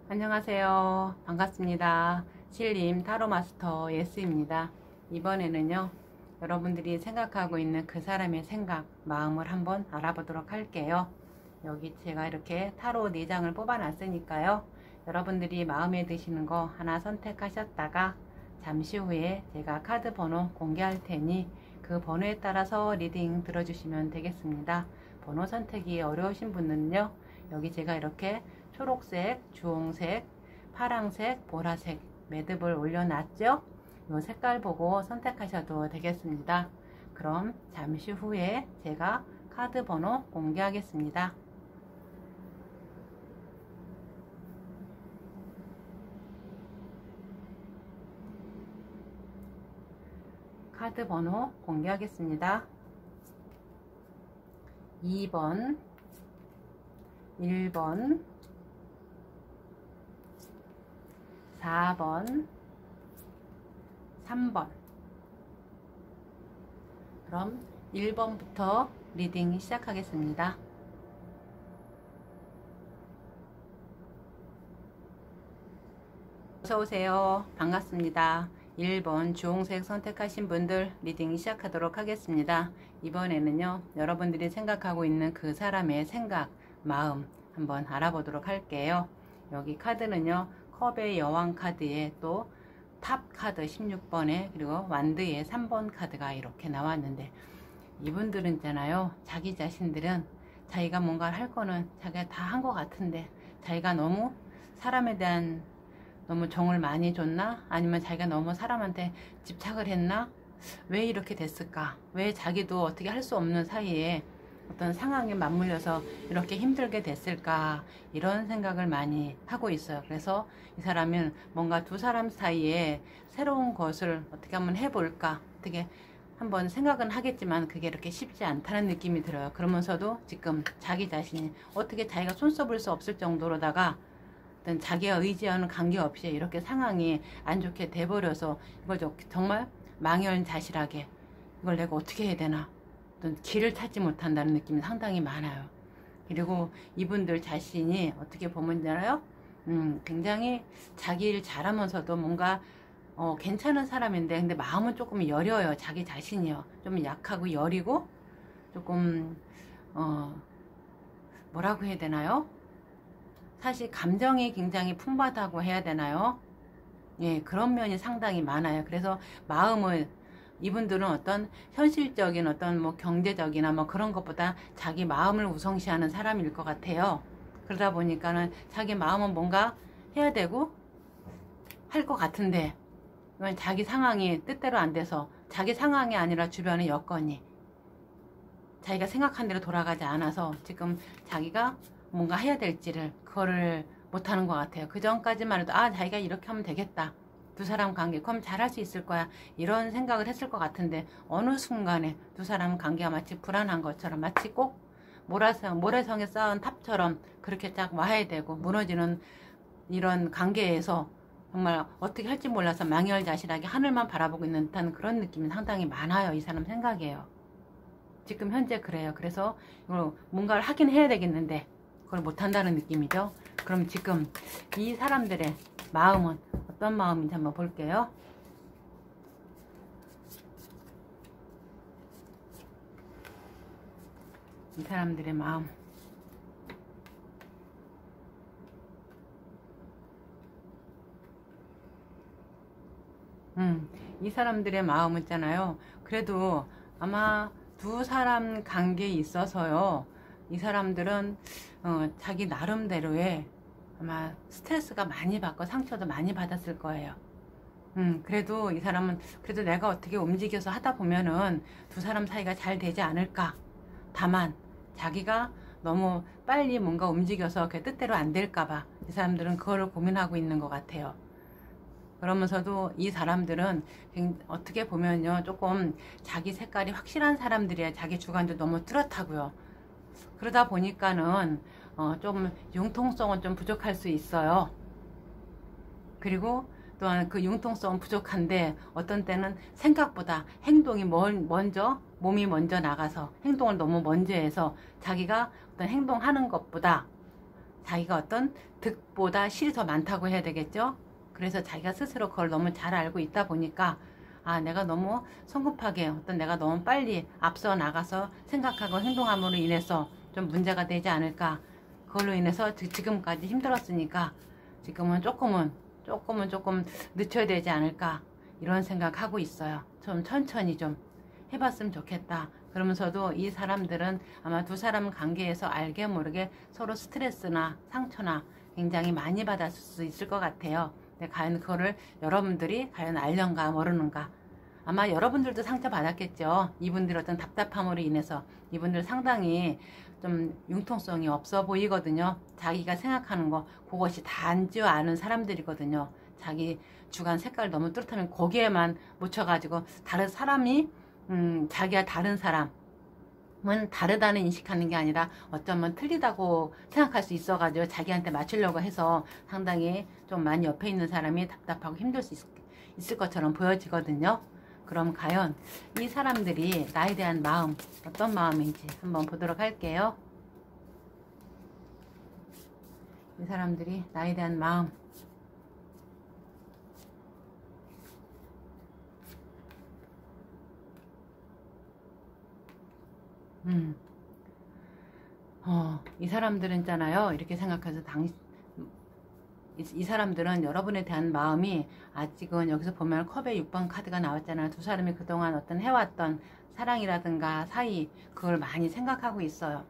안녕하세요. 반갑습니다. 신림 타로마스터 예스입니다. 이번에는요, 여러분들이 생각하고 있는 그 사람의 생각, 마음을 한번 알아보도록 할게요. 여기 제가 이렇게 타로 4장을 뽑아 놨으니까요. 여러분들이 마음에 드시는 거 하나 선택하셨다가 잠시 후에 제가 카드 번호 공개할 테니 그 번호에 따라서 리딩 들어주시면 되겠습니다. 번호 선택이 어려우신 분은요, 여기 제가 이렇게 초록색, 주홍색, 파랑색, 보라색 매듭을 올려놨죠? 이 색깔 보고 선택하셔도 되겠습니다. 그럼 잠시 후에 제가 카드 번호 공개하겠습니다. 카드 번호 공개하겠습니다. 2번, 1번, 4번, 3번. 그럼 1번부터 리딩 시작하겠습니다. 어서오세요. 반갑습니다. 1번 주홍색 선택하신 분들 리딩 시작하도록 하겠습니다. 이번에는요, 여러분들이 생각하고 있는 그 사람의 생각, 마음 한번 알아보도록 할게요. 여기 카드는요, 컵의 여왕 카드에 또 탑 카드 16번에 그리고 완드의 3번 카드가 이렇게 나왔는데, 이분들은 있잖아요, 자기 자신들은 자기가 뭔가를 할 거는 자기가 다 한 것 같은데 자기가 너무 사람에 대한 너무 정을 많이 줬나? 아니면 자기가 너무 사람한테 집착을 했나? 왜 이렇게 됐을까? 왜 자기도 어떻게 할 수 없는 사이에 어떤 상황에 맞물려서 이렇게 힘들게 됐을까? 이런 생각을 많이 하고 있어요. 그래서 이 사람은 뭔가 두 사람 사이에 새로운 것을 어떻게 한번 해볼까? 어떻게 한번 생각은 하겠지만 그게 이렇게 쉽지 않다는 느낌이 들어요. 그러면서도 지금 자기 자신이 어떻게 자기가 손써볼 수 없을 정도로다가 어떤 자기가 의지하는 관계없이 이렇게 상황이 안 좋게 돼버려서 이걸 정말 망연자실하게 이걸 내가 어떻게 해야 되나, 어떤 길을 찾지 못한다는 느낌이 상당히 많아요. 그리고 이분들 자신이 어떻게 보면 알아요? 굉장히 자기 일 잘하면서도 뭔가 괜찮은 사람인데 근데 마음은 조금 여려요. 자기 자신이요. 좀 약하고 여리고 조금 뭐라고 해야 되나요? 사실 감정이 굉장히 풍부하다고 해야 되나요? 예, 그런 면이 상당히 많아요. 그래서 마음을 이분들은 어떤 현실적인 어떤 뭐 경제적이나 뭐 그런 것보다 자기 마음을 우선시하는 사람일 것 같아요. 그러다 보니까는 자기 마음은 뭔가 해야 되고 할 것 같은데 이건 자기 상황이 뜻대로 안 돼서 자기 상황이 아니라 주변의 여건이 자기가 생각한 대로 돌아가지 않아서 지금 자기가 뭔가 해야 될지를 그거를 못하는 것 같아요. 그 전까지만 해도 자기가 이렇게 하면 되겠다, 두 사람 관계 그럼 잘할 수 있을 거야, 이런 생각을 했을 것 같은데 어느 순간에 두 사람 관계가 마치 불안한 것처럼, 마치 꼭 모래성에 쌓은 탑처럼 그렇게 딱 와야 되고 무너지는 이런 관계에서 정말 어떻게 할지 몰라서 망연자실하게 하늘만 바라보고 있는 듯한 그런 느낌이 상당히 많아요. 이 사람 생각이에요. 지금 현재 그래요. 그래서 이걸 뭔가를 하긴 해야 되겠는데 그걸 못한다는 느낌이죠. 그럼 지금 이 사람들의 마음은 어떤 마음인지 한번 볼게요. 이 사람들의 마음. 이 사람들의 마음은 있잖아요. 그래도 아마 두 사람 관계에 있어서요, 이 사람들은 자기 나름대로의 아마 스트레스가 많이 받고 상처도 많이 받았을 거예요. 그래도 이 사람은 그래도 내가 어떻게 움직여서 하다 보면은 두 사람 사이가 잘 되지 않을까. 다만 자기가 너무 빨리 뭔가 움직여서 그 뜻대로 안 될까봐 이 사람들은 그거를 고민하고 있는 것 같아요. 그러면서도 이 사람들은 어떻게 보면요, 조금 자기 색깔이 확실한 사람들이야. 자기 주관도 너무 뚜렷하고요. 그러다 보니까는 좀 융통성은 좀 부족할 수 있어요. 그리고 또한 그 융통성은 부족한데 어떤 때는 생각보다 행동이 몸이 먼저 나가서 행동을 너무 먼저 해서 자기가 어떤 행동하는 것보다 자기가 어떤 득보다 실이 더 많다고 해야 되겠죠. 그래서 자기가 스스로 그걸 너무 잘 알고 있다 보니까 아, 내가 너무 성급하게 내가 너무 빨리 앞서 나가서 생각하고 행동함으로 인해서 좀 문제가 되지 않을까. 그걸로 인해서 지금까지 힘들었으니까 지금은 조금 늦춰야 되지 않을까. 이런 생각하고 있어요. 좀 천천히 좀 해봤으면 좋겠다. 그러면서도 이 사람들은 아마 두 사람 관계에서 알게 모르게 서로 스트레스나 상처나 굉장히 많이 받았을 수 있을 것 같아요. 근데 과연 그거를 여러분들이 과연 알련가 모르는가. 아마 여러분들도 상처받았겠죠. 이분들 어떤 답답함으로 인해서. 이분들 상당히 좀 융통성이 없어 보이거든요. 자기가 생각하는 거 그것이 단지 아는 사람들이거든요. 자기 주관 색깔 너무 뚜렷하면 거기에만 묻혀가지고 다른 사람이 자기와 다른 사람은 다르다는 인식하는 게 아니라 어쩌면 틀리다고 생각할 수 있어가지고 자기한테 맞추려고 해서 상당히 좀 많이 옆에 있는 사람이 답답하고 힘들 수 있을 것처럼 보여지거든요. 그럼 과연 이 사람들이 나에 대한 마음 어떤 마음인지 한번 보도록 할게요. 이 사람들이 나에 대한 마음 이 사람들은 있잖아요. 이렇게 생각해서 이 사람들은 여러분에 대한 마음이 아직은 여기서 보면 컵의 6번 카드가 나왔잖아요. 두 사람이 그동안 어떤 해왔던 사랑이라든가 사이 그걸 많이 생각하고 있어요.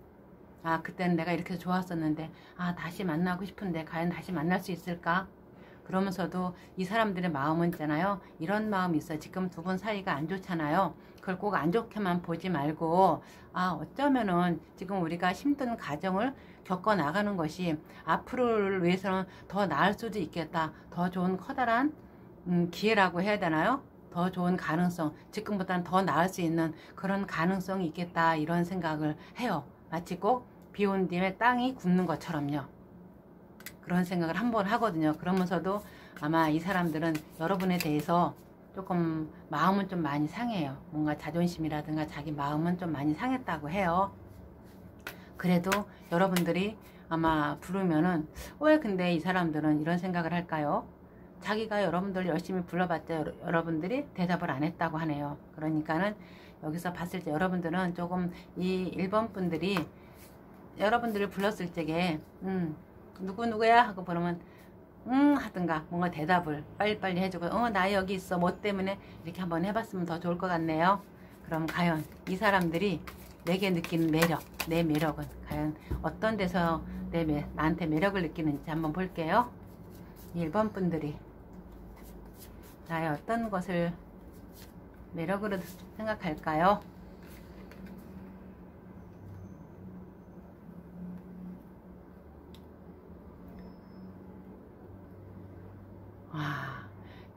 아, 그때는 내가 이렇게 좋았었는데 아, 다시 만나고 싶은데 과연 다시 만날 수 있을까? 그러면서도 이 사람들의 마음은 있잖아요. 이런 마음이 있어요. 지금 두 분 사이가 안 좋잖아요. 그걸 꼭 안 좋게만 보지 말고 아, 어쩌면은 지금 우리가 힘든 과정을 겪어 나가는 것이 앞으로를 위해서는 더 나을 수도 있겠다. 더 좋은 커다란 기회라고 해야 되나요? 더 좋은 가능성, 지금보다는 더 나을 수 있는 그런 가능성이 있겠다. 이런 생각을 해요. 마치 꼭 비온 뒤에 땅이 굳는 것처럼요. 그런 생각을 한번 하거든요. 그러면서도 아마 이 사람들은 여러분에 대해서 조금 마음은 좀 많이 상해요. 뭔가 자존심이라든가 자기 마음은 좀 많이 상했다고 해요. 그래도 여러분들이 아마 부르면은 왜 근데 이 사람들은 이런 생각을 할까요? 자기가 여러분들 열심히 불러봤자 여러분들이 대답을 안 했다고 하네요. 그러니까는 여기서 봤을 때 여러분들은 조금 이 1번 분들이 여러분들을 불렀을 적에 누구야 하고 부르면 하든가 뭔가 대답을 빨리빨리 해주고 나 여기 있어 뭐 때문에 이렇게 한번 해봤으면 더 좋을 것 같네요. 그럼 과연 이 사람들이 내게 느끼는 매력, 내 매력은 과연 어떤 데서 나한테 매력을 느끼는지 한번 볼게요. 1번 분들이 나의 어떤 것을 매력으로 생각할까요?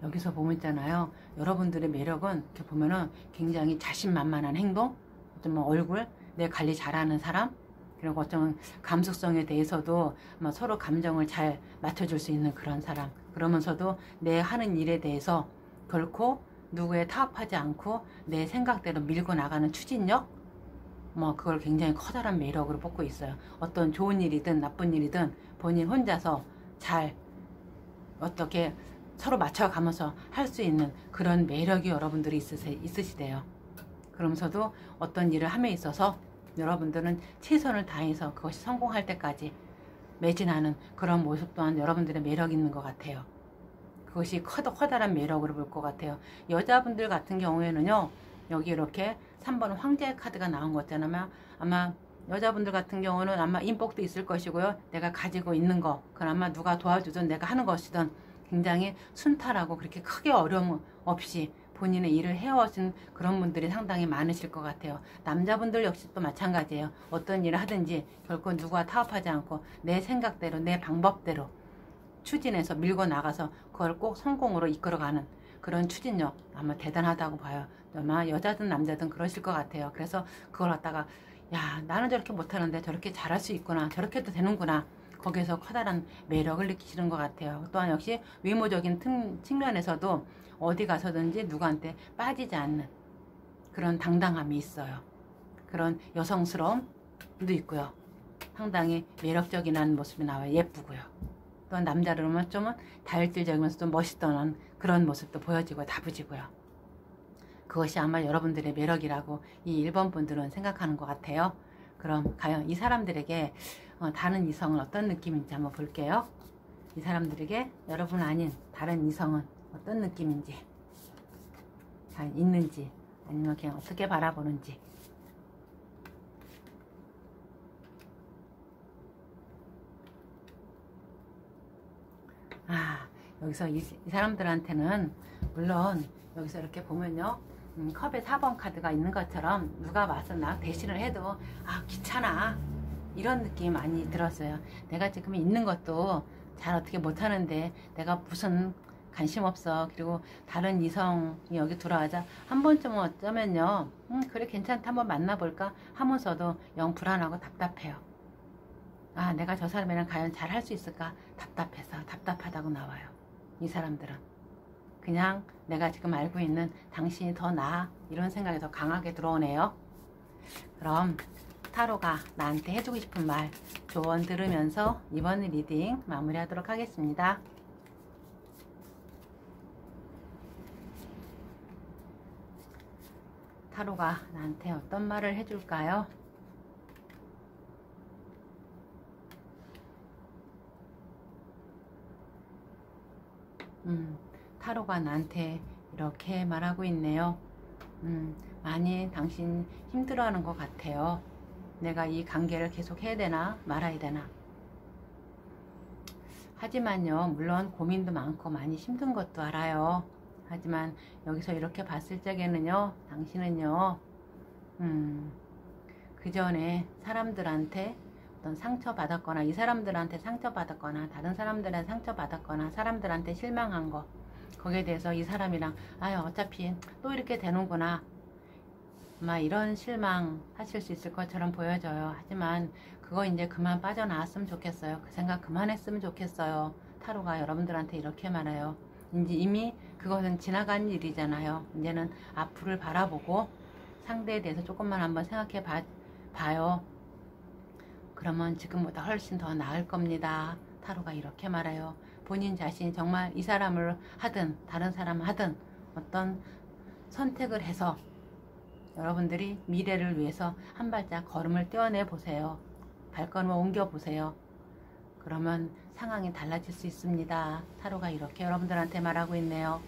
여기서 보면 있잖아요. 여러분들의 매력은 이렇게 보면은 굉장히 자신만만한 행동, 어쩌면 얼굴, 내 관리 잘하는 사람, 그리고 어쩌면 감수성에 대해서도 서로 감정을 잘 맞춰줄 수 있는 그런 사람. 그러면서도 내 하는 일에 대해서 결코 누구에 타협하지 않고 내 생각대로 밀고 나가는 추진력, 그걸 굉장히 커다란 매력으로 뽑고 있어요. 어떤 좋은 일이든 나쁜 일이든 본인 혼자서 잘 어떻게 서로 맞춰가면서 할 수 있는 그런 매력이 여러분들이 있으시대요. 그러면서도 어떤 일을 함에 있어서 여러분들은 최선을 다해서 그것이 성공할 때까지 매진하는 그런 모습 또한 여러분들의 매력이 있는 것 같아요. 그것이 커다란 매력으로 볼 것 같아요. 여자분들 같은 경우에는요. 여기 이렇게 3번 황제의 카드가 나온 거 있잖아요. 아마 여자분들 같은 경우는 아마 인복도 있을 것이고요. 내가 가지고 있는 거, 그건 아마 누가 도와주든 내가 하는 것이든 굉장히 순탄하고 그렇게 크게 어려움 없이 본인의 일을 해오신 그런 분들이 상당히 많으실 것 같아요. 남자분들 역시 또 마찬가지예요. 어떤 일을 하든지 결코 누구와 타협하지 않고 내 생각대로 내 방법대로 추진해서 밀고 나가서 그걸 꼭 성공으로 이끌어가는 그런 추진력 아마 대단하다고 봐요. 아마 여자든 남자든 그러실 것 같아요. 그래서 그걸 갖다가 야, 나는 저렇게 못하는데 저렇게 잘할 수 있구나, 저렇게도 되는구나, 거기에서 커다란 매력을 느끼시는 것 같아요. 또한 역시 외모적인 측면에서도 어디 가서든지 누구한테 빠지지 않는 그런 당당함이 있어요. 그런 여성스러움도 있고요. 상당히 매력적인 모습이 나와요. 예쁘고요. 또 남자를 보면 좀 다혈질적이면서 좀 멋있던 그런 모습도 보여지고 다부지고요. 그것이 아마 여러분들의 매력이라고 이 1번 분들은 생각하는 것 같아요. 그럼 과연 이 사람들에게 다른 이성은 어떤 느낌인지 한번 볼게요. 이 사람들에게 여러분 아닌 다른 이성은 어떤 느낌인지, 있는지, 아니면 그냥 어떻게 바라보는지. 여기서 이 사람들한테는 물론 여기서 이렇게 보면요, 컵에 4번 카드가 있는 것처럼 누가 와서 나 대신을 해도 귀찮아, 이런 느낌이 많이 들었어요. 내가 지금 있는 것도 잘 어떻게 못하는데 내가 무슨 관심 없어. 그리고 다른 이성이 여기 들어와자 한 번쯤은 어쩌면요, 그래 괜찮다 한번 만나볼까 하면서도 영 불안하고 답답해요. 내가 저 사람이랑 과연 잘 할 수 있을까 답답해서 답답하다고 나와요. 이 사람들은 그냥 내가 지금 알고 있는 당신이 더 나아, 이런 생각이 더 강하게 들어오네요. 그럼 타로가 나한테 해주고 싶은 말, 조언 들으면서 이번 리딩 마무리하도록 하겠습니다. 타로가 나한테 어떤 말을 해줄까요? 타로가 나한테 이렇게 말하고 있네요. 많이 당신 힘들어하는 것 같아요. 내가 이 관계를 계속 해야 되나 말아야 되나. 하지만요, 물론 고민도 많고 많이 힘든 것도 알아요. 하지만 여기서 이렇게 봤을 적에는요, 당신은요, 그 전에 사람들한테 어떤 상처받았거나, 이 사람들한테 상처받았거나, 다른 사람들한테 상처받았거나, 사람들한테 실망한 거, 거기에 대해서 이 사람이랑 어차피 또 이렇게 되는구나, 아마 이런 실망 하실 수 있을 것처럼 보여져요. 하지만 그거 이제 그만 빠져나왔으면 좋겠어요. 그 생각 그만했으면 좋겠어요. 타로가 여러분들한테 이렇게 말해요. 이제 이미 그것은 지나간 일이잖아요. 이제는 앞을 바라보고 상대에 대해서 조금만 한번 생각해 봐요. 그러면 지금보다 훨씬 더 나을 겁니다. 타로가 이렇게 말해요. 본인 자신이 정말 이 사람을 하든 다른 사람을 하든 어떤 선택을 해서 여러분들이 미래를 위해서 한 발짝 걸음을 떼어내 보세요. 발걸음을 옮겨 보세요. 그러면 상황이 달라질 수 있습니다. 타로가 이렇게 여러분들한테 말하고 있네요.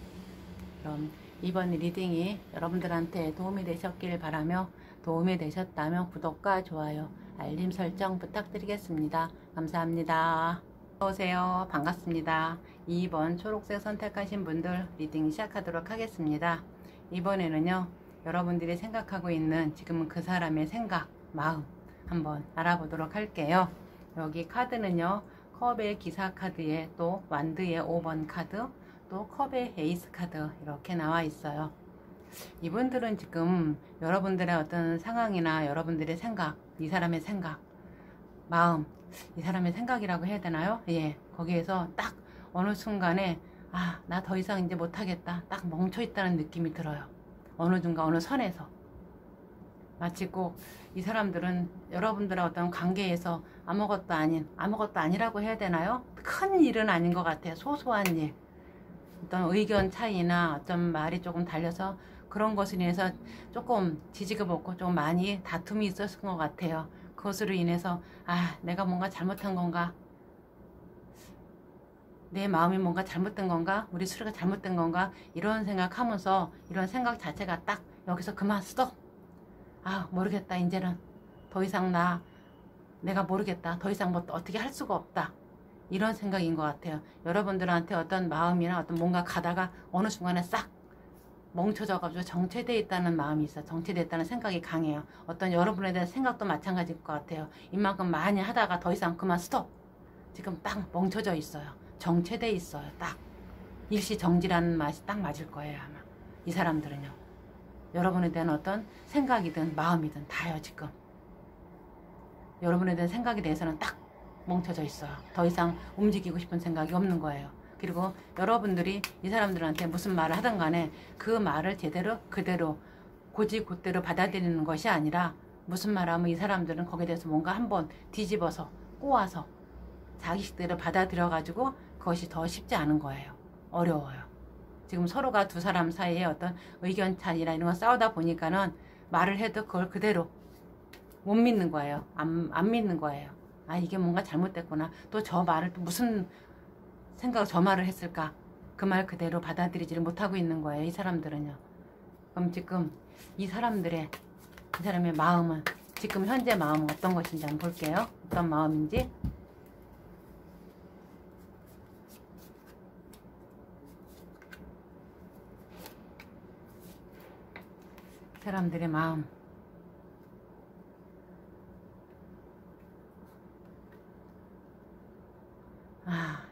그럼 이번 리딩이 여러분들한테 도움이 되셨길 바라며, 도움이 되셨다면 구독과 좋아요, 알림 설정 부탁드리겠습니다. 감사합니다. 어서오세요. 반갑습니다. 2번 초록색 선택하신 분들 리딩 시작하도록 하겠습니다. 이번에는요, 여러분들이 생각하고 있는 지금은 그 사람의 생각, 마음 한번 알아보도록 할게요. 여기 카드는요, 컵의 기사 카드에 또 완드의 5번 카드, 또 컵의 에이스 카드 이렇게 나와 있어요. 이분들은 지금 여러분들의 어떤 상황이나 여러분들의 생각, 이 사람의 생각, 마음, 이 사람의 생각이라고 해야 되나요? 예, 거기에서 딱 어느 순간에 나 더 이상 이제 못하겠다, 딱 멈춰 있다는 느낌이 들어요. 어느 중간 어느 선에서 마치 꼭 이 사람들은 여러분들의 어떤 관계에서 아무것도 아니라고 해야 되나요? 큰 일은 아닌 것 같아요. 소소한 일, 어떤 의견 차이나 어떤 말이 조금 달려서 그런 것으로 인해서 조금 지지가 먹고 좀 많이 다툼이 있었을 것 같아요. 그것으로 인해서 내가 뭔가 잘못한 건가, 내 마음이 뭔가 잘못된 건가, 우리 수리가 잘못된 건가, 이런 생각하면서 이런 생각 자체가 딱 여기서 그만 스톱. 모르겠다, 이제는 더 이상 내가 모르겠다, 더 이상 뭐 어떻게 할 수가 없다, 이런 생각인 것 같아요. 여러분들한테 어떤 마음이나 어떤 뭔가 가다가 어느 순간에 싹 멈춰져가지고 정체되어 있다는 마음이 있어요. 정체되어 있다는 생각이 강해요. 어떤 여러분에 대한 생각도 마찬가지일 것 같아요. 이만큼 많이 하다가 더 이상 그만 스톱. 지금 딱 멈춰져 있어요. 정체되어 있어요. 딱 일시정지라는 맛이 딱 맞을 거예요. 아마 이 사람들은요, 여러분에 대한 어떤 생각이든 마음이든 다요. 지금 여러분에 대한 생각에 대해서는 딱 멈춰져 있어요. 더 이상 움직이고 싶은 생각이 없는 거예요. 그리고 여러분들이 이 사람들한테 무슨 말을 하든 간에 그 말을 제대로 그대로 곧이곧대로 받아들이는 것이 아니라 무슨 말하면 이 사람들은 거기에 대해서 뭔가 한번 뒤집어서 꼬아서 자기식대로 받아들여 가지고 그것이 더 쉽지 않은 거예요. 어려워요. 지금 서로가 두 사람 사이에 어떤 의견 차이나 이런 거 싸우다 보니까는 말을 해도 그걸 그대로 못 믿는 거예요. 안 믿는 거예요. 아, 이게 뭔가 잘못됐구나. 또 저 말을 또 무슨 생각 저 말을 했을까? 그 말 그대로 받아들이지를 못하고 있는 거예요. 이 사람들은요. 그럼 지금 이 사람의 마음은, 지금 현재 마음은 어떤 것인지 한번 볼게요. 어떤 마음인지. 사람들의 마음.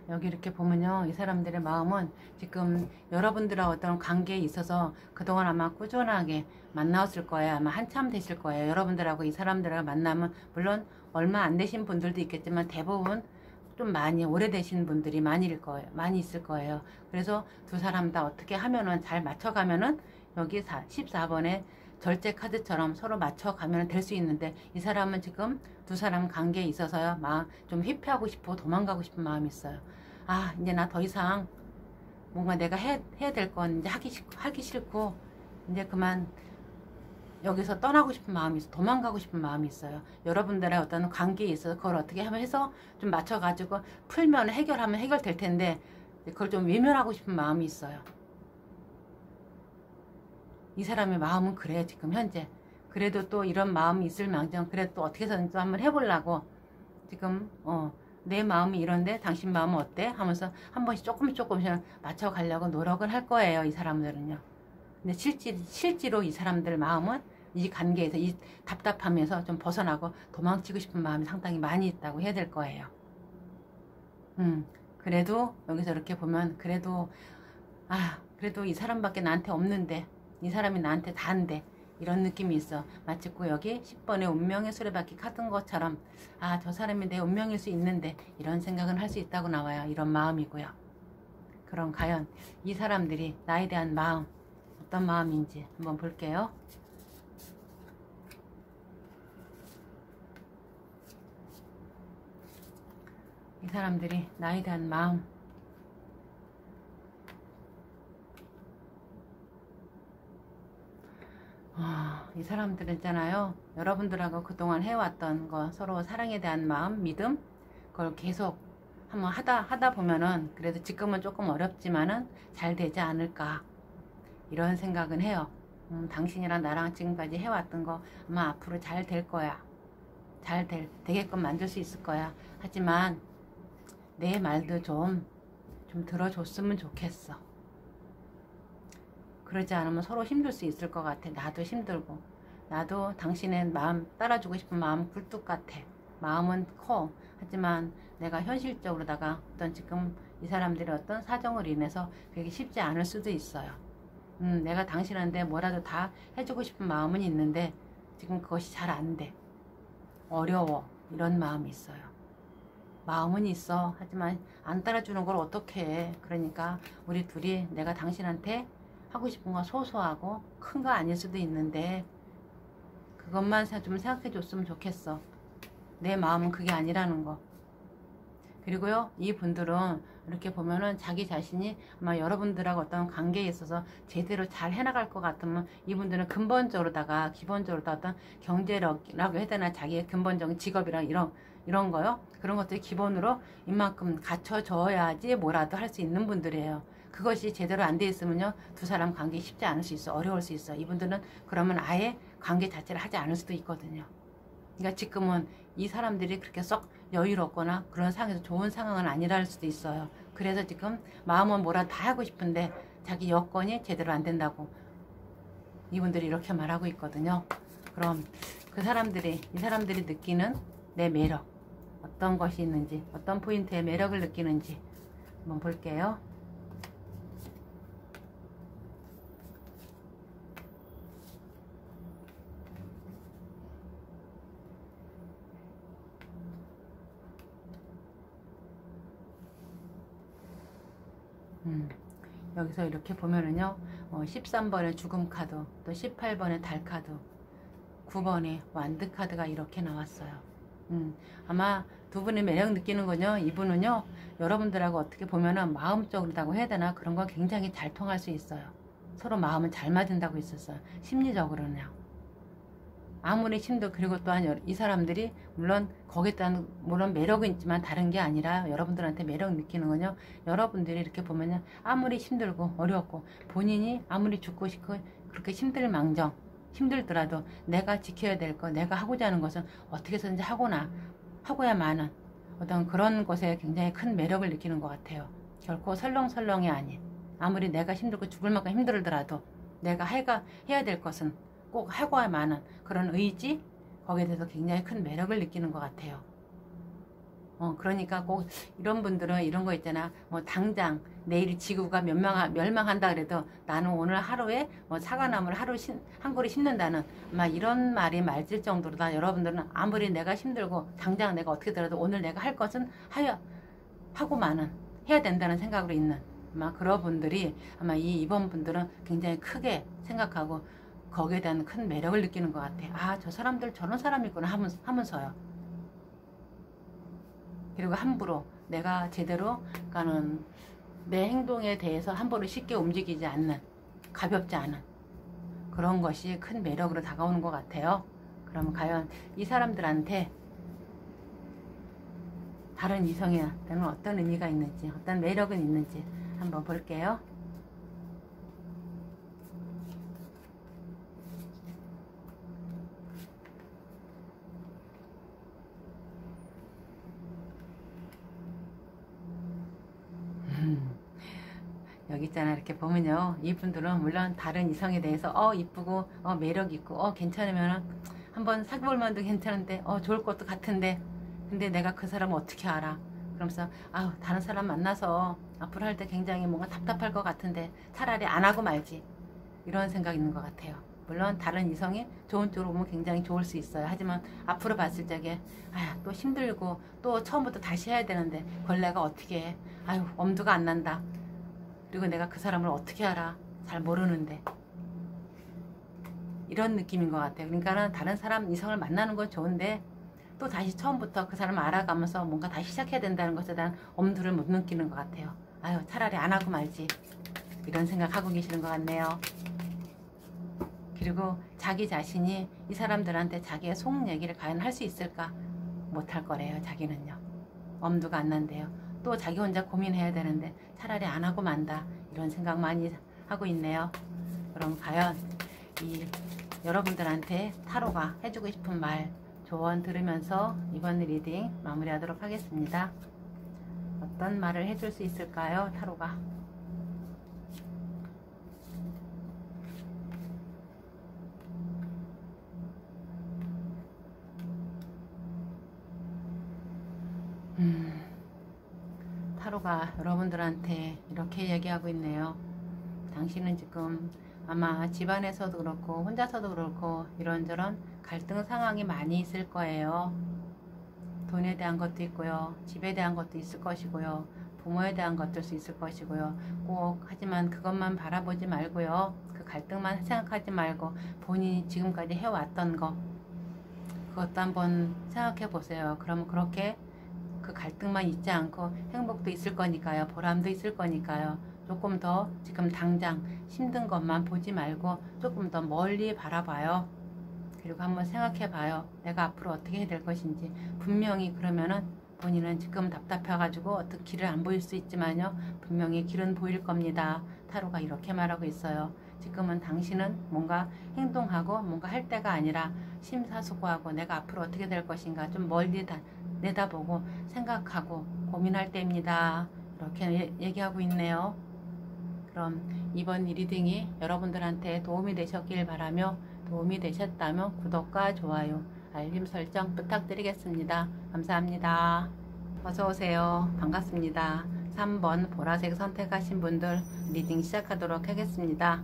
여기 이렇게 보면요, 이 사람들의 마음은 지금 여러분들하고 어떤 관계에 있어서 그동안 아마 꾸준하게 만나왔을 거예요. 아마 한참 되실 거예요. 여러분들하고 이 사람들하고 만나면, 물론 얼마 안 되신 분들도 있겠지만 대부분 좀 많이 오래되신 분들이 많이 있을 거예요. 그래서 두 사람 다 어떻게 하면은 잘 맞춰가면은 여기 14번에 절제 카드처럼 서로 맞춰가면 될 수 있는데, 이 사람은 지금 두 사람 관계에 있어서요, 막 좀 회피하고 싶고 도망가고 싶은 마음이 있어요. 이제 나 더 이상 뭔가 내가 해야 될 건 이제 하기 싫고 이제 그만 여기서 떠나고 싶은 마음이 있어. 도망가고 싶은 마음이 있어요. 여러분들의 어떤 관계에 있어서 그걸 어떻게 하면 해서 좀 맞춰가지고 풀면 해결하면 해결될 텐데, 그걸 좀 외면하고 싶은 마음이 있어요. 이 사람의 마음은 그래요. 지금 현재. 그래도 또 이런 마음이 있을 망정, 그래도 또 어떻게 해서든 또 한번 해보려고 지금 내 마음이 이런데 당신 마음은 어때? 하면서 한 번씩 조금씩 맞춰가려고 노력을 할 거예요. 이 사람들은요. 근데 실제로 이 사람들 마음은 이 관계에서 이 답답함에서 좀 벗어나고 도망치고 싶은 마음이 상당히 많이 있다고 해야 될 거예요. 그래도 여기서 이렇게 보면 그래도 이 사람밖에 나한테 없는데, 이 사람이 나한테 다인데, 이런 느낌이 있어. 마치 여기 10번의 운명의 수레바퀴 카드인 것처럼 저 사람이 내 운명일 수 있는데, 이런 생각은 할 수 있다고 나와요. 이런 마음이고요. 그럼 과연 이 사람들이 나에 대한 마음 어떤 마음인지 한번 볼게요. 이 사람들이 나에 대한 마음. 이 사람들은 있잖아요, 여러분들하고 그동안 해왔던 거, 서로 사랑에 대한 마음, 믿음, 그걸 계속 한번 하다 보면은 그래도 지금은 조금 어렵지만은 잘 되지 않을까, 이런 생각은 해요. 당신이랑 나랑 지금까지 해왔던 거 아마 앞으로 잘 될 거야. 되게끔 만들 수 있을 거야. 하지만 내 말도 좀 들어줬으면 좋겠어. 그러지 않으면 서로 힘들 수 있을 것 같아. 나도 힘들고, 나도 당신의 마음 따라주고 싶은 마음 굴뚝 같아. 마음은 커. 하지만 내가 현실적으로다가 어떤 지금 이 사람들의 어떤 사정으로 인해서 그게 쉽지 않을 수도 있어요. 내가 당신한테 뭐라도 다 해주고 싶은 마음은 있는데 지금 그것이 잘 안 돼. 어려워. 이런 마음이 있어요. 마음은 있어. 하지만 안 따라주는 걸 어떻게 해. 그러니까 우리 둘이, 내가 당신한테 하고 싶은 거 소소하고 큰 거 아닐 수도 있는데 그것만 좀 생각해 줬으면 좋겠어. 내 마음은 그게 아니라는 거. 그리고요, 이 분들은 이렇게 보면은 자기 자신이 아마 여러분들하고 어떤 관계에 있어서 제대로 잘 해나갈 것 같으면, 이분들은 기본적으로다가 어떤 경제력이라고 해야 되나, 자기의 근본적인 직업이랑 이런 거요. 그런 것들이 기본으로 이만큼 갖춰져야지 뭐라도 할 수 있는 분들이에요. 그것이 제대로 안 돼 있으면요, 두 사람 관계 쉽지 않을 수 있어. 어려울 수 있어. 이분들은 그러면 아예 관계 자체를 하지 않을 수도 있거든요. 그러니까 지금은 이 사람들이 그렇게 썩 여유롭거나 그런 상황에서 좋은 상황은 아니라 할 수도 있어요. 그래서 지금 마음은 뭐라 다 하고 싶은데 자기 여건이 제대로 안 된다고 이분들이 이렇게 말하고 있거든요. 그럼 이 사람들이 느끼는 내 매력, 어떤 것이 있는지, 어떤 포인트의 매력을 느끼는지 한번 볼게요. 여기서 이렇게 보면은요, 13번의 죽음 카드, 또 18번의 달 카드, 9번에 완드 카드가 이렇게 나왔어요. 아마 두 분이 매력 느끼는 거요. 이분은요, 여러분들하고 어떻게 보면은 마음적으로다고 해야 되나, 그런 거 굉장히 잘 통할 수 있어요. 서로 마음은 잘 맞은다고 있었어요. 심리적으로는요. 아무리 힘도, 그리고 또한 이 사람들이 물론 거기에 따른 물론 매력은 있지만 다른 게 아니라 여러분들한테 매력 느끼는 건요, 여러분들이 이렇게 보면요, 아무리 힘들고 어렵고 본인이 아무리 죽고 싶고 그렇게 힘들더라도 내가 지켜야 될 거, 내가 하고자 하는 것은 어떻게 해서든지 하고야만은 어떤 그런 것에 굉장히 큰 매력을 느끼는 것 같아요. 결코 설렁설렁이 아닌, 아무리 내가 힘들고 죽을 만큼 힘들더라도 내가 해야 될 것은 꼭 하고야만은 그런 의지, 거기에 대해서 굉장히 큰 매력을 느끼는 것 같아요. 그러니까 꼭 이런 분들은 이런 거 있잖아. 뭐 당장 내일 지구가 멸망한다 그래도 나는 오늘 하루에 사과나무를 한 그루 심는다는 막 이런 말이 맞을 정도로 다 여러분들은 아무리 내가 힘들고 당장 내가 어떻게 되더라도 오늘 내가 할 것은 하고만은 해야 된다는 생각으로 있는 막 그런 분들이 아마 이번 분들은 굉장히 크게 생각하고 거기에 대한 큰 매력을 느끼는 것 같아. 아, 저 사람들 저런 사람이구나 하면서요. 그리고 함부로 내가 제대로, 그러니까는 내 행동에 대해서 함부로 쉽게 움직이지 않는, 가볍지 않은 그런 것이 큰 매력으로 다가오는 것 같아요. 그럼 과연 이 사람들한테 다른 이성에는 어떤 의미가 있는지, 어떤 매력은 있는지 한번 볼게요. 여기 있잖아. 이렇게 보면요, 이분들은 물론 다른 이성에 대해서 이쁘고 매력 있고 괜찮으면 한번 사귀어볼 만도 괜찮은데 좋을 것도 같은데, 근데 내가 그 사람을 어떻게 알아? 그러면서 다른 사람 만나서 앞으로 할 때 굉장히 뭔가 답답할 것 같은데 차라리 안 하고 말지, 이런 생각이 있는 것 같아요. 물론 다른 이성이 좋은 쪽으로 보면 굉장히 좋을 수 있어요. 하지만 앞으로 봤을 적에 또 힘들고 또 처음부터 다시 해야 되는데 그걸 내가 어떻게 해? 엄두가 안 난다. 그리고 내가 그 사람을 어떻게 알아? 잘 모르는데. 이런 느낌인 것 같아요. 그러니까는 다른 사람 이성을 만나는 건 좋은데 또 다시 처음부터 그 사람을 알아가면서 뭔가 다시 시작해야 된다는 것에 대한 엄두를 못 느끼는 것 같아요. 차라리 안 하고 말지, 이런 생각하고 계시는 것 같네요. 그리고 자기 자신이 이 사람들한테 자기의 속 얘기를 과연 할 수 있을까? 못할 거래요. 자기는요. 엄두가 안 난대요. 또 자기 혼자 고민해야 되는데 차라리 안 하고 만다, 이런 생각 많이 하고 있네요. 그럼 과연 여러분들한테 타로가 해주고 싶은 말, 조언 들으면서 이번 리딩 마무리하도록 하겠습니다. 어떤 말을 해줄 수 있을까요? 타로가. 타로가 여러분들한테 이렇게 얘기하고 있네요. 당신은 지금 아마 집안에서도 그렇고 혼자서도 그렇고 이런저런 갈등 상황이 많이 있을 거예요. 돈에 대한 것도 있고요, 집에 대한 것도 있을 것이고요, 부모에 대한 것도 있을 것이고요. 하지만 그것만 바라보지 말고요, 그 갈등만 생각하지 말고 본인이 지금까지 해왔던 거, 그것도 한번 생각해 보세요. 그러면 그렇게 그 갈등만 있지 않고 행복도 있을 거니까요, 보람도 있을 거니까요. 조금 더 지금 당장 힘든 것만 보지 말고 조금 더 멀리 바라봐요. 그리고 한번 생각해 봐요. 내가 앞으로 어떻게 해야 될 것인지. 분명히 그러면은 본인은 지금 답답해가지고 어떤 길을 안 보일 수 있지만요, 분명히 길은 보일 겁니다. 타로가 이렇게 말하고 있어요. 지금은 당신은 뭔가 행동하고 뭔가 할 때가 아니라 심사숙고하고 내가 앞으로 어떻게 될 것인가 좀 멀리 내다보고 생각하고 고민할 때입니다. 이렇게 얘기하고 있네요. 그럼 이번 리딩이 여러분들한테 도움이 되셨길 바라며, 도움이 되셨다면 구독과 좋아요, 알림 설정 부탁드리겠습니다. 감사합니다. 어서오세요. 반갑습니다. 3번 보라색 선택하신 분들 리딩 시작하도록 하겠습니다.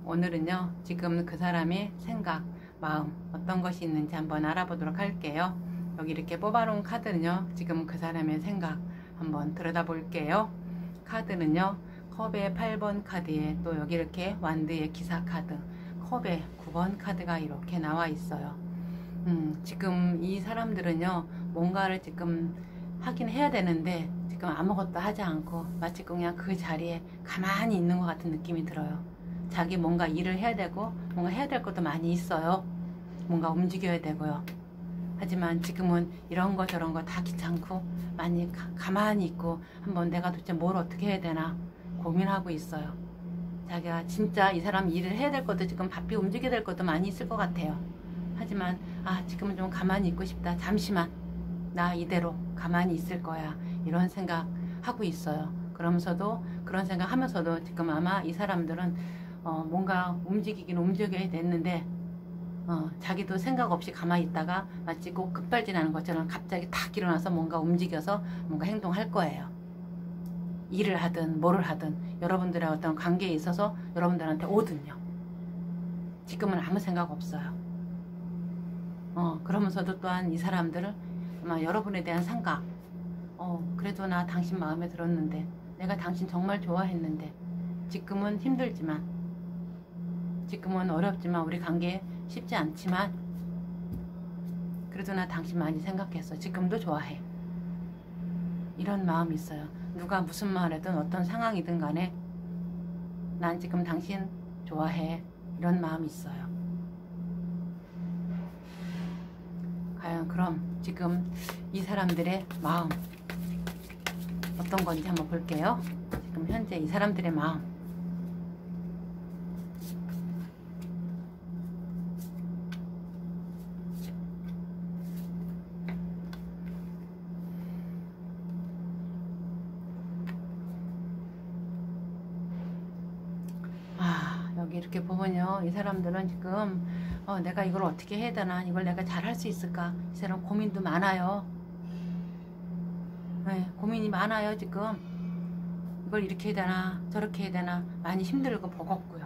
오늘은요, 지금 그 사람의 생각, 마음 어떤 것이 있는지 한번 알아보도록 할게요. 여기 이렇게 뽑아놓은 카드는요, 지금 그 사람의 생각 한번 들여다 볼게요. 카드는요, 컵의 8번 카드에 또 여기 이렇게 완드의 기사 카드, 컵에 9번 카드가 이렇게 나와 있어요. 지금 이 사람들은요, 뭔가를 지금 하긴 해야 되는데 지금 아무것도 하지 않고 마치 그냥 그 자리에 가만히 있는 것 같은 느낌이 들어요. 자기 뭔가 일을 해야 되고 뭔가 해야 될 것도 많이 있어요. 뭔가 움직여야 되고요. 하지만 지금은 이런 거 저런 거 다 귀찮고 많이 가만히 있고 한번 내가 도대체 뭘 어떻게 해야 되나 고민하고 있어요. 자기가 진짜 이 사람 일을 해야 될 것도 지금 바삐 움직여야 될 것도 많이 있을 것 같아요. 하지만 지금은 좀 가만히 있고 싶다. 잠시만 나 이대로 가만히 있을 거야. 이런 생각 하고 있어요. 그러면서도 그런 생각 하면서도 지금 아마 이 사람들은 뭔가 움직이긴 움직여야 됐는데 자기도 생각 없이 가만히 있다가 마치 꼭 급발진하는 것처럼 갑자기 탁 일어나서 뭔가 움직여서 뭔가 행동할 거예요. 일을 하든 뭐를 하든 여러분들의 어떤 관계에 있어서 여러분들한테 오든요. 지금은 아무 생각 없어요. 그러면서도 또한 이 사람들은 아마 여러분에 대한 생각, 그래도 나 당신 마음에 들었는데, 내가 당신 정말 좋아했는데, 지금은 힘들지만, 지금은 어렵지만, 우리 관계 쉽지 않지만, 그래도 나 당신 많이 생각했어. 지금도 좋아해. 이런 마음이 있어요. 누가 무슨 말이든 어떤 상황이든 간에 난 지금 당신 좋아해. 이런 마음이 있어요. 과연 그럼 지금 이 사람들의 마음 어떤 건지 한번 볼게요. 지금 현재 이 사람들의 마음. 여기 이렇게 보면요, 이 사람들은 지금 내가 이걸 어떻게 해야 되나, 이걸 내가 잘할 수 있을까, 이 사람 고민도 많아요. 네, 고민이 많아요. 지금 이걸 이렇게 해야 되나 저렇게 해야 되나 많이 힘들고 버겁고요.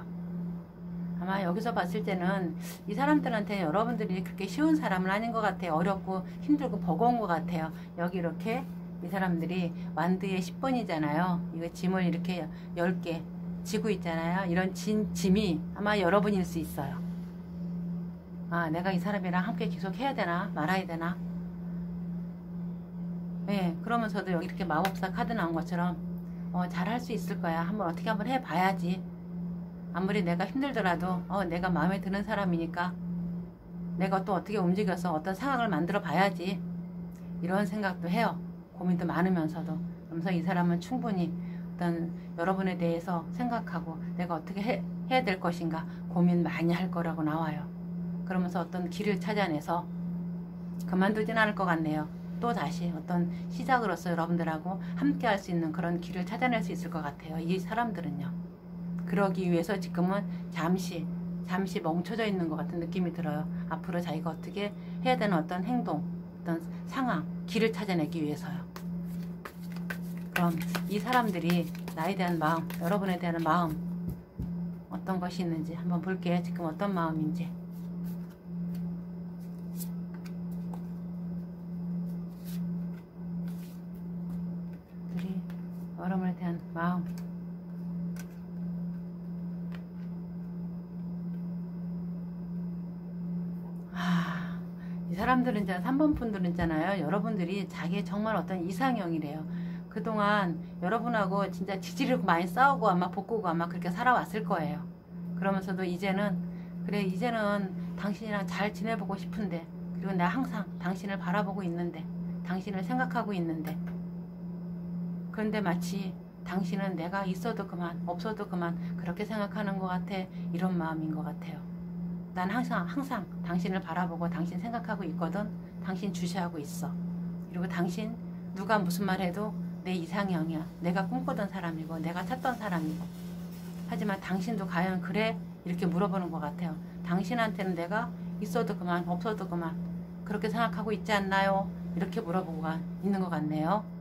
아마 여기서 봤을 때는 이 사람들한테 여러분들이 그렇게 쉬운 사람은 아닌 것 같아요. 어렵고 힘들고 버거운 것 같아요. 여기 이렇게 이 사람들이 완드의 10번이잖아요. 이거 짐을 이렇게 10개 지고 있잖아요. 이런 짐이 아마 여러분일 수 있어요. 내가 이 사람이랑 함께 계속 해야 되나 말아야 되나. 네, 그러면서도 여기 이렇게 마법사 카드 나온 것처럼 잘할 수 있을 거야. 어떻게 한번 해봐야지. 아무리 내가 힘들더라도 내가 마음에 드는 사람이니까 내가 또 어떻게 움직여서 어떤 상황을 만들어 봐야지. 이런 생각도 해요. 고민도 많으면서도. 그러면서 이 사람은 충분히 어떤 여러분에 대해서 생각하고 내가 어떻게 해야 될 것인가 고민 많이 할 거라고 나와요. 그러면서 어떤 길을 찾아내서 그만두진 않을 것 같네요. 또 다시 어떤 시작으로서 여러분들하고 함께 할 수 있는 그런 길을 찾아낼 수 있을 것 같아요. 이 사람들은요. 그러기 위해서 지금은 잠시 멈춰져 있는 것 같은 느낌이 들어요. 앞으로 자기가 어떻게 해야 되는 어떤 행동, 어떤 상황, 길을 찾아내기 위해서요. 그럼 이 사람들이 나에 대한 마음, 여러분에 대한 마음 어떤 것이 있는지 한번 볼게요. 지금 어떤 마음인지. 여러분에 대한 마음. 이 사람들은 이제 3번 분들은 있잖아요. 여러분들이 자기의 정말 어떤 이상형이래요. 그동안 여러분하고 진짜 지지르고 많이 싸우고 아마 볶고 아마 그렇게 살아왔을 거예요. 그러면서도 이제는 당신이랑 잘 지내보고 싶은데, 그리고 내가 항상 당신을 바라보고 있는데, 당신을 생각하고 있는데, 그런데 마치 당신은 내가 있어도 그만 없어도 그만 그렇게 생각하는 것 같아. 이런 마음인 것 같아요. 난 항상 당신을 바라보고 당신 생각하고 있거든. 당신 주시하고 있어. 그리고 당신 누가 무슨 말 해도 내 이상형이야. 내가 꿈꾸던 사람이고 내가 찾던 사람이고. 하지만 당신도 과연 그래? 이렇게 물어보는 것 같아요. 당신한테는 내가 있어도 그만 없어도 그만 그렇게 생각하고 있지 않나요? 이렇게 물어보고 있는 것 같네요.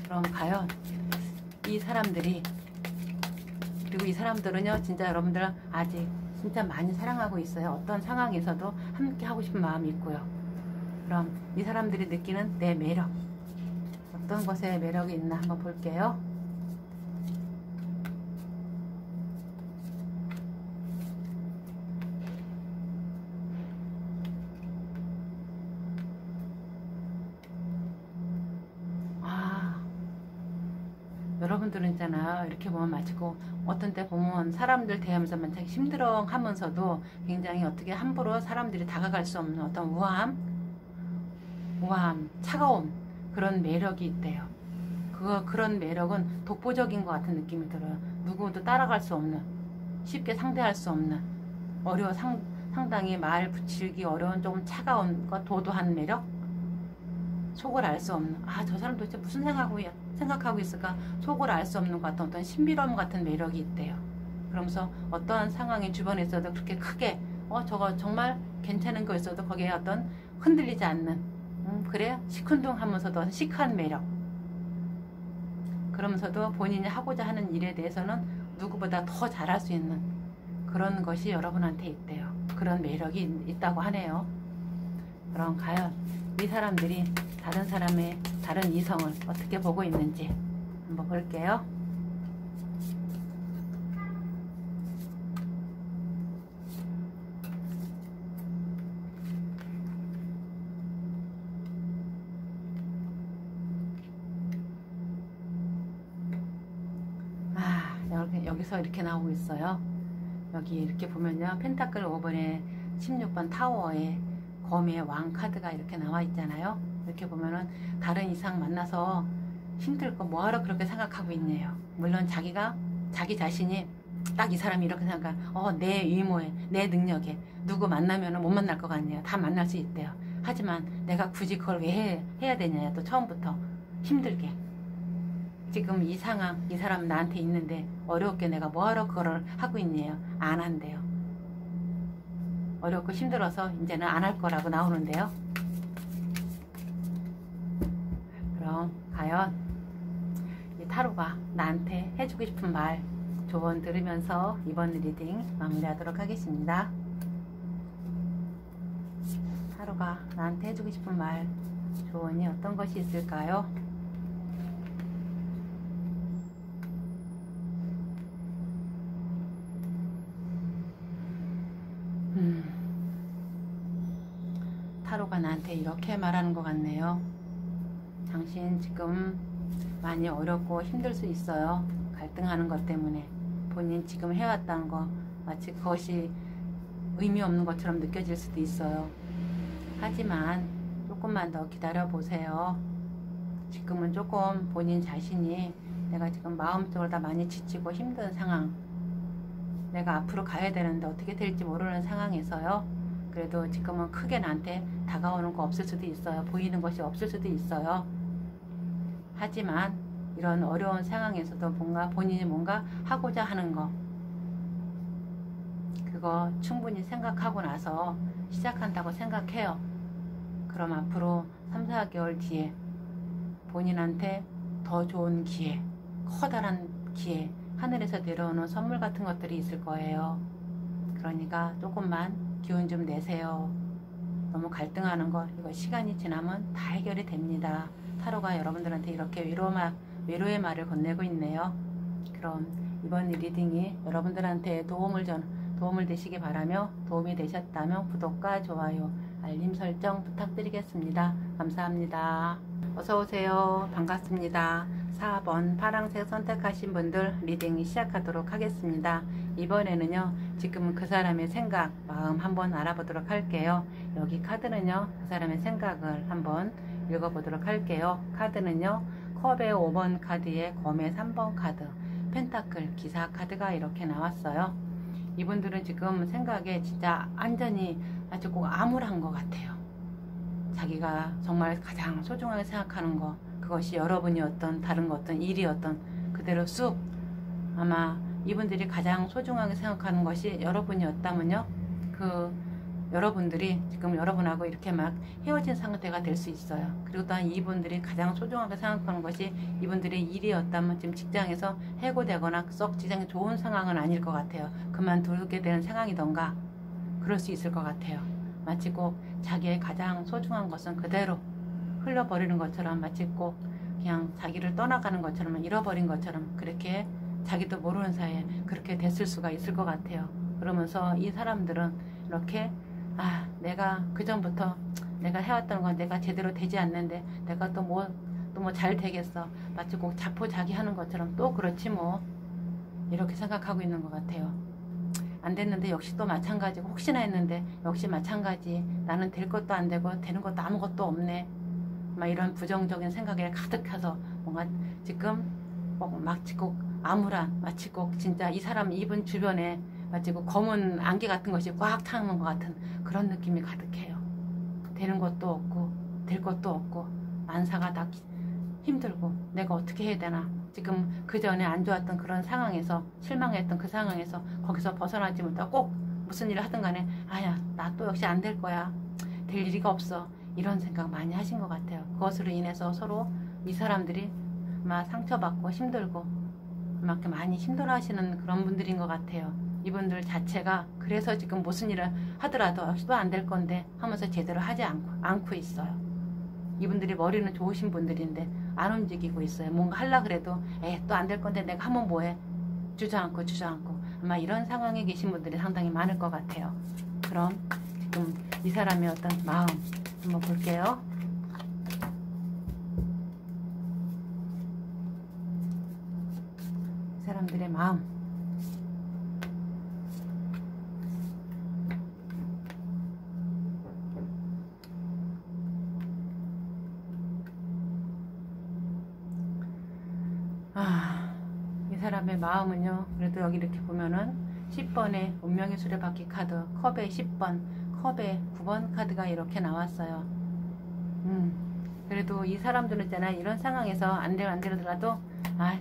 그럼 과연 이 사람들이, 그리고 이 사람들은요 진짜 여러분들 아직 진짜 많이 사랑하고 있어요. 어떤 상황에서도 함께 하고 싶은 마음이 있고요. 그럼 이 사람들이 느끼는 내 매력, 어떤 것에 매력이 있나 한번 볼게요. 여러분들은 있잖아, 이렇게 보면 마치고 어떤 때 보면 사람들 대하면서 자기 힘들어 하면서도 굉장히 어떻게 함부로 사람들이 다가갈 수 없는 어떤 우아함, 차가운 그런 매력이 있대요. 그런 매력은 독보적인 것 같은 느낌이 들어요. 누구도 따라갈 수 없는, 쉽게 상대할 수 없는, 상당히 말 붙이기 어려운 조금 차가운 것, 도도한 매력? 속을 알 수 없는, 저 사람 도대체 무슨 생각하고 있을까? 속을 알 수 없는 것 같은 어떤 신비로움 같은 매력이 있대요. 그러면서 어떠한 상황이 주변에 있어도 그렇게 크게 저거 정말 괜찮은 거 있어도 거기에 어떤 흔들리지 않는, 그래? 시큰둥하면서도 시크한 매력. 그러면서도 본인이 하고자 하는 일에 대해서는 누구보다 더 잘할 수 있는 그런 것이 여러분한테 있대요. 그런 매력이 있다고 하네요. 그럼 과연 이 사람들이 다른 이성을 어떻게 보고 있는지 한번 볼게요. 여기서 이렇게 나오고 있어요. 여기 이렇게 보면요, 펜타클 5번에 16번 타워에 검의 왕 카드가 이렇게 나와 있잖아요. 이렇게 보면은 다른 이상 만나서 힘들 거 뭐하러 그렇게 생각하고 있네요. 물론 자기 자신이 딱 이 사람이 이렇게 생각하, 내 위모에, 내 능력에 누구 만나면은 못 만날 것 같네요. 다 만날 수 있대요. 하지만 내가 굳이 그걸 왜 해야 되냐, 또 처음부터 힘들게. 지금 이 상황, 이 사람 나한테 있는데 어렵게 내가 뭐하러 그걸 하고 있네요. 안 한대요. 어렵고 힘들어서 이제는 안 할 거라고 나오는데요. 그럼 과연 이 타로가 나한테 해주고 싶은 말, 조언 들으면서 이번 리딩 마무리하도록 하겠습니다. 타로가 나한테 해주고 싶은 말, 조언이 어떤 것이 있을까요? 타로가 나한테 이렇게 말하는 것 같네요. 당신 지금 많이 어렵고 힘들 수 있어요. 갈등하는 것 때문에 본인 지금 해왔다는 거 마치 그것이 의미 없는 것처럼 느껴질 수도 있어요. 하지만 조금만 더 기다려 보세요. 지금은 조금 본인 자신이 내가 지금 마음적으로 다 많이 지치고 힘든 상황, 내가 앞으로 가야 되는데 어떻게 될지 모르는 상황에서요. 그래도 지금은 크게 나한테 다가오는 거 없을 수도 있어요. 보이는 것이 없을 수도 있어요. 하지만 이런 어려운 상황에서도 본인이 뭔가 하고자 하는 거, 그거 충분히 생각하고 나서 시작한다고 생각해요. 그럼 앞으로 3, 4개월 뒤에 본인한테 더 좋은 기회, 커다란 기회, 하늘에서 내려오는 선물 같은 것들이 있을 거예요. 그러니까 조금만 기운 좀 내세요. 너무 갈등하는 거, 이거 시간이 지나면 다 해결이 됩니다. 타로가 여러분들한테 이렇게 위로의 말을 건네고 있네요. 그럼 이번 리딩이 여러분들한테 도움을 되시기 바라며, 도움이 되셨다면 구독과 좋아요, 알림 설정 부탁드리겠습니다. 감사합니다. 어서오세요. 반갑습니다. 4번 파란색 선택하신 분들 리딩 시작하도록 하겠습니다. 이번에는요, 지금 그 사람의 생각, 마음 한번 알아보도록 할게요. 여기 카드는요, 그 사람의 생각을 한번 읽어보도록 할게요. 카드는요, 컵의 5번 카드에 검의 3번 카드, 펜타클 기사 카드가 이렇게 나왔어요. 이분들은 지금 생각에 진짜 완전히 아주 꼭 암울한 것 같아요. 자기가 정말 가장 소중하게 생각하는 거, 그것이 여러분이었던 다른 거 어떤 일이었던 그대로 쑥, 아마 이분들이 가장 소중하게 생각하는 것이 여러분이었다면요, 여러분들이 지금 여러분하고 이렇게 막 헤어진 상태가 될 수 있어요. 그리고 또한 이분들이 가장 소중하게 생각하는 것이 이분들의 일이었다면 지금 직장에서 해고되거나 썩 직장이 좋은 상황은 아닐 것 같아요. 그만두게 되는 상황이던가 그럴 수 있을 것 같아요. 마치 꼭 자기의 가장 소중한 것은 그대로 흘러버리는 것처럼, 마치 꼭 그냥 자기를 떠나가는 것처럼, 잃어버린 것처럼, 그렇게 자기도 모르는 사이에 그렇게 됐을 수가 있을 것 같아요. 그러면서 이 사람들은 이렇게 내가 그전부터 내가 해왔던 건 내가 제대로 되지 않는데 내가 또 또 뭐 잘 되겠어. 마치 꼭 자포자기 하는 것처럼 또 그렇지 뭐. 이렇게 생각하고 있는 것 같아요. 안 됐는데 역시 또 마찬가지고, 혹시나 했는데 역시 마찬가지. 나는 될 것도 안 되고 되는 것도 아무것도 없네. 막 이런 부정적인 생각에 가득해서 뭔가 지금 마치 꼭 암울한, 마치 꼭 진짜 이 사람 입은 주변에 마치 꼭 검은 안개 같은 것이 꽉 차는 것 같은 그런 느낌이 가득해요. 되는 것도 없고 될 것도 없고 만사가 다 힘들고 내가 어떻게 해야 되나. 지금 그 전에 안 좋았던 그런 상황에서, 실망했던 그 상황에서 거기서 벗어나지 못하고 꼭 무슨 일을 하든 간에 아야 나 또 역시 안 될 거야, 될 일이가 없어, 이런 생각 많이 하신 것 같아요. 그것으로 인해서 서로 이 사람들이 막 상처받고 힘들고 막 많이 힘들어 하시는 그런 분들인 것 같아요. 이분들 자체가 그래서 지금 무슨 일을 하더라도 역시 또 안 될 건데 하면서 제대로 하지 않고 있어요. 이분들이 머리는 좋으신 분들인데 안 움직이고 있어요. 뭔가 하려고 그래도 또 안 될 건데 내가 하면 뭐해, 주저앉고 아마 이런 상황에 계신 분들이 상당히 많을 것 같아요. 그럼 지금 이 사람의 어떤 마음 한번 볼게요. 이 사람들의 마음. 이 사람의 마음은요, 그래도 여기 이렇게 보면은 10번의 운명의 수레바퀴 카드, 컵의 10번, 컵의 9번 카드가 이렇게 나왔어요. 그래도 이 사람들은 있잖아요, 이런 상황에서 안 되더라도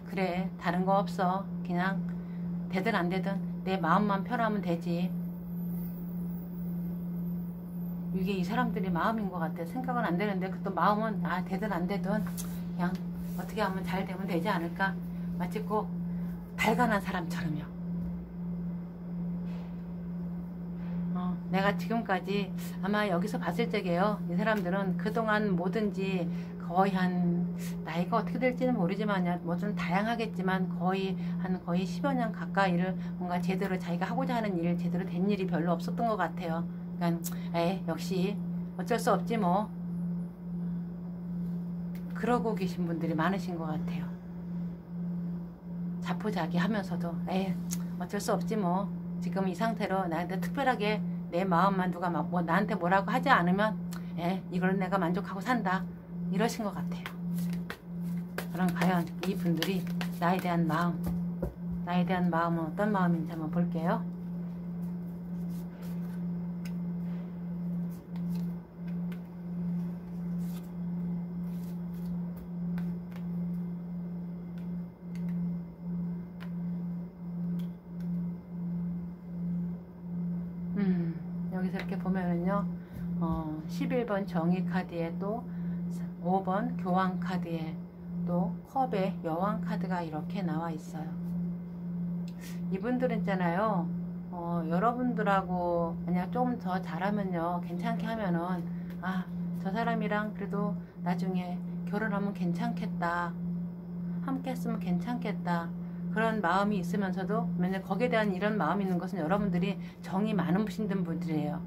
그래 다른 거 없어, 그냥 되든 안 되든 내 마음만 편하면 되지. 이게 이 사람들의 마음인 것 같아요. 생각은 안 되는데 또 마음은 되든 안 되든 그냥 어떻게 하면 잘 되면 되지 않을까. 마치 꼭 달관한 사람처럼요. 내가 지금까지 아마 여기서 봤을 적에요, 이 사람들은 그동안 뭐든지 거의 한, 나이가 어떻게 될지는 모르지만 뭐 좀 다양하겠지만 거의 10여 년 가까이를 뭔가 제대로 자기가 하고자 하는 일, 제대로 된 일이 별로 없었던 것 같아요. 그러니까 역시 어쩔 수 없지 뭐, 그러고 계신 분들이 많으신 것 같아요. 자포자기 하면서도 어쩔 수 없지 뭐, 지금 이 상태로 나한테 특별하게 내 마음만 누가 뭐 나한테 뭐라고 하지 않으면 이걸 내가 만족하고 산다, 이러신 것 같아요. 그럼 과연 이 분들이 나에 대한 마음은 어떤 마음인지 한번 볼게요. 여기서 이렇게 보면은요, 11번 정의 카드에 또 5번 교황 카드에 또 컵의 여왕 카드가 이렇게 나와 있어요. 이분들은 있잖아요, 여러분들하고 만약 좀 더 잘하면요, 괜찮게 하면은 저 사람이랑 그래도 나중에 결혼하면 괜찮겠다, 함께 했으면 괜찮겠다, 그런 마음이 있으면서도 맨날 거기에 대한 이런 마음이 있는 것은 여러분들이 정이 많으신 분들이에요.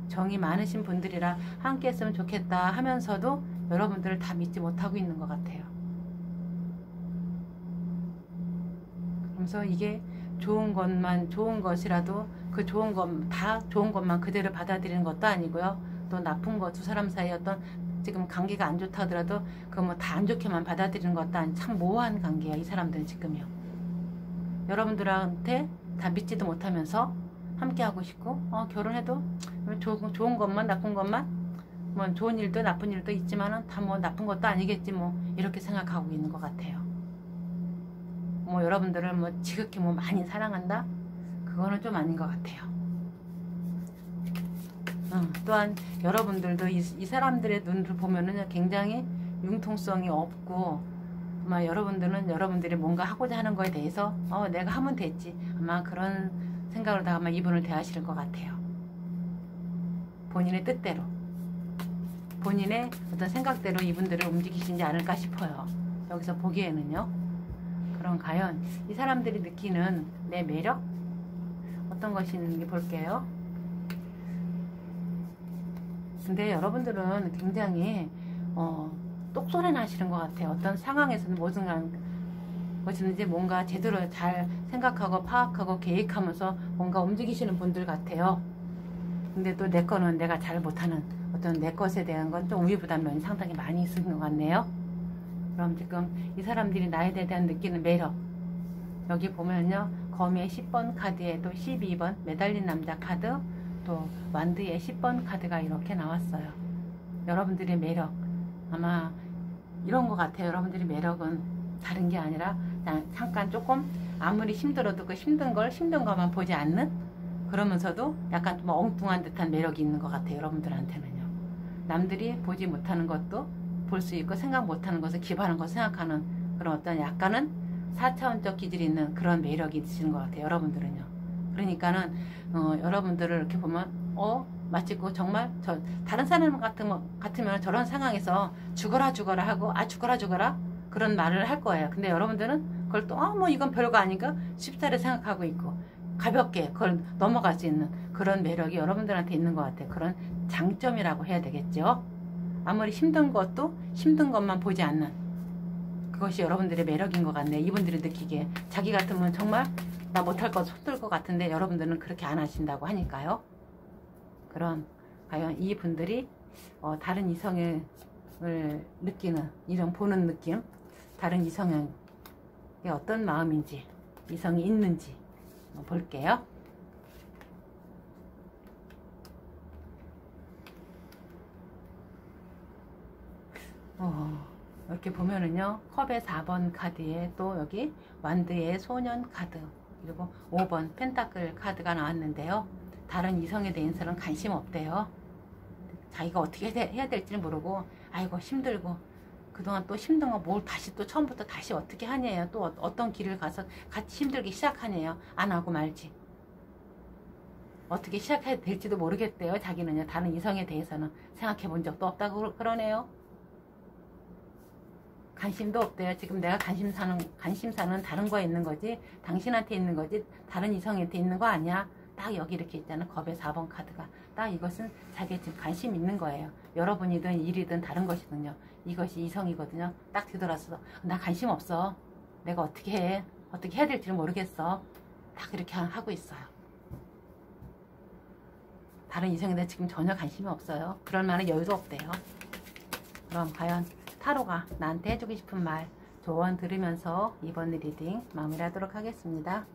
정이 많으신 분들이라 함께 했으면 좋겠다 하면서도 여러분들을 다 믿지 못하고 있는 것 같아요. 그래서 이게 좋은 것이라도 그 좋은 것만 그대로 받아들이는 것도 아니고요, 또 나쁜 거, 두 사람 사이 어떤 지금 관계가 안 좋다 하더라도 그 뭐 다 안 좋게만 받아들이는 것도 아니, 참 모호한 관계야 이 사람들은 지금요. 여러분들한테 다 믿지도 못하면서 함께 하고 싶고, 결혼해도 좋은 것만, 나쁜 것만, 뭐 좋은 일도 나쁜 일도 있지만은 다 뭐 나쁜 것도 아니겠지 뭐, 이렇게 생각하고 있는 것 같아요. 뭐 여러분들을 뭐 지극히 뭐 많이 사랑한다, 그거는 좀 아닌 것 같아요. 또한 여러분들도 이 사람들의 눈을 보면은 굉장히 융통성이 없고, 아마 여러분들은 여러분들이 뭔가 하고자 하는 거에 대해서 내가 하면 됐지, 아마 그런 생각으로 다 아마 이분을 대하실 것 같아요. 본인의 뜻대로, 본인의 어떤 생각대로 이분들을 움직이시지 않을까 싶어요. 여기서 보기에는요. 그럼 과연 이 사람들이 느끼는 내 매력, 어떤 것이 있는지 볼게요. 근데 여러분들은 굉장히 똑소리 나시는 것 같아요. 어떤 상황에서는 무엇이든지 뭔가 제대로 잘 생각하고 파악하고 계획하면서 뭔가 움직이시는 분들 같아요. 근데 또 내 거는 내가 잘 못하는 어떤 내 것에 대한 건 좀 우유부단면이 상당히 많이 있는 것 같네요. 그럼 지금 이 사람들이 나에 대한 느끼는 매력, 여기 보면요, 거미의 10번 카드에 또 12번 매달린 남자 카드, 또 완드의 10번 카드가 이렇게 나왔어요. 여러분들의 매력, 아마 이런 것 같아요. 여러분들의 매력은 다른 게 아니라 그냥 잠깐 조금 아무리 힘들어도 그 힘든 것만 보지 않는, 그러면서도 약간 좀 엉뚱한 듯한 매력이 있는 것 같아요. 여러분들한테는요. 남들이 보지 못하는 것도 볼 수 있고 생각 못하는 것을 기발한 것을 생각하는 그런 어떤 약간은 4차원적 기질이 있는 그런 매력이 있으신 것 같아요. 여러분들은요. 그러니까는 여러분들을 이렇게 보면 마치 정말 다른 사람 같으면 저런 상황에서 죽어라 하고 죽어라 그런 말을 할 거예요. 근데 여러분들은 그걸 또 뭐 이건 별거 아닌가 쉽사리 생각하고 있고 가볍게 그걸 넘어갈 수 있는 그런 매력이 여러분들한테 있는 것 같아요. 그런 장점이라고 해야 되겠죠. 아무리 힘든 것도 힘든 것만 보지 않는 그것이 여러분들의 매력인 것 같네요. 이분들이 느끼기에 자기 같으면 정말 나 못할 것 손들 것 같은데 여러분들은 그렇게 안 하신다고 하니까요. 그럼 과연 이 분들이 다른 이성을 느끼는 이런 보는 느낌, 다른 이성의 어떤 마음인지, 이성이 있는지 볼게요. 이렇게 보면은요, 컵의 4번 카드에 또 여기 완드의 소년 카드, 그리고 5번 펜타클 카드가 나왔는데요. 다른 이성에 대해서는 관심 없대요. 자기가 어떻게 해야 될지 모르고 아이고 힘들고 그동안 또 힘든 거 뭘 다시 또 처음부터 다시 어떻게 하냐요. 또 어떤 길을 가서 같이 힘들게 시작하냐요. 안 하고 말지. 어떻게 시작해야 될지도 모르겠대요. 자기는요. 다른 이성에 대해서는 생각해 본 적도 없다고 그러네요. 관심도 없대요. 지금 내가 관심사는 다른 거에 있는 거지 당신한테 있는 거지 다른 이성한테 있는 거 아니야. 딱 여기 이렇게 있잖아. 겁의 4번 카드가. 딱 이것은 자기 지금 관심 있는 거예요. 여러분이든 일이든 다른 것이든요. 이것이 이성이거든요. 딱 뒤돌아서 나 관심 없어. 내가 어떻게 해. 어떻게 해야 될지 모르겠어. 딱 이렇게 하고 있어요. 다른 이성에 대해 지금 전혀 관심이 없어요. 그럴 만한 여유도 없대요. 그럼 과연 타로가 나한테 해주고 싶은 말 조언 들으면서 이번 리딩 마무리하도록 하겠습니다.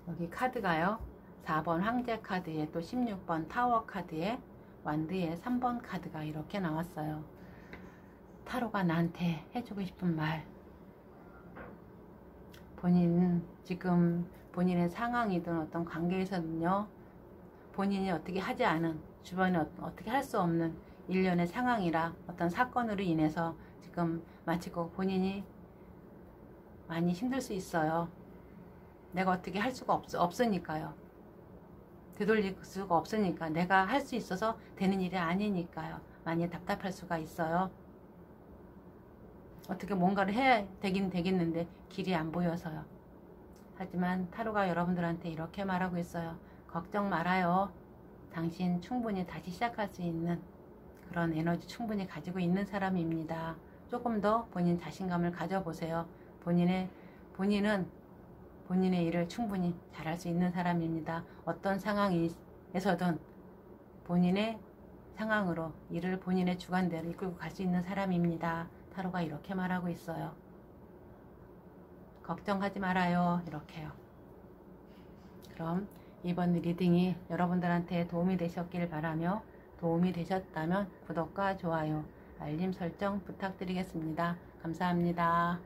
여기 카드가요. 4번 황제 카드에 또 16번 타워 카드에 완드의 3번 카드가 이렇게 나왔어요. 타로가 나한테 해주고 싶은 말, 지금 본인의 상황이든 어떤 관계에서는요, 본인이 어떻게 하지 않은, 주변에 어떻게 할 수 없는 일련의 상황이라 어떤 사건으로 인해서 지금 마치 본인이 많이 힘들 수 있어요. 내가 어떻게 할 수가 없으니까요. 되돌릴 수가 없으니까, 내가 할 수 있어서 되는 일이 아니니까요. 많이 답답할 수가 있어요. 어떻게 뭔가를 해야 되겠는데 길이 안 보여서요. 하지만 타로가 여러분들한테 이렇게 말하고 있어요. 걱정 말아요. 당신 충분히 다시 시작할 수 있는 그런 에너지 충분히 가지고 있는 사람입니다. 조금 더 본인 자신감을 가져보세요. 본인은 본인의 일을 충분히 잘할 수 있는 사람입니다. 어떤 상황에서든 본인의 상황으로 일을 본인의 주관대로 이끌고 갈 수 있는 사람입니다. 타로가 이렇게 말하고 있어요. 걱정하지 말아요. 이렇게요. 그럼 이번 리딩이 여러분들한테 도움이 되셨길 바라며, 도움이 되셨다면 구독과 좋아요, 알림 설정 부탁드리겠습니다. 감사합니다.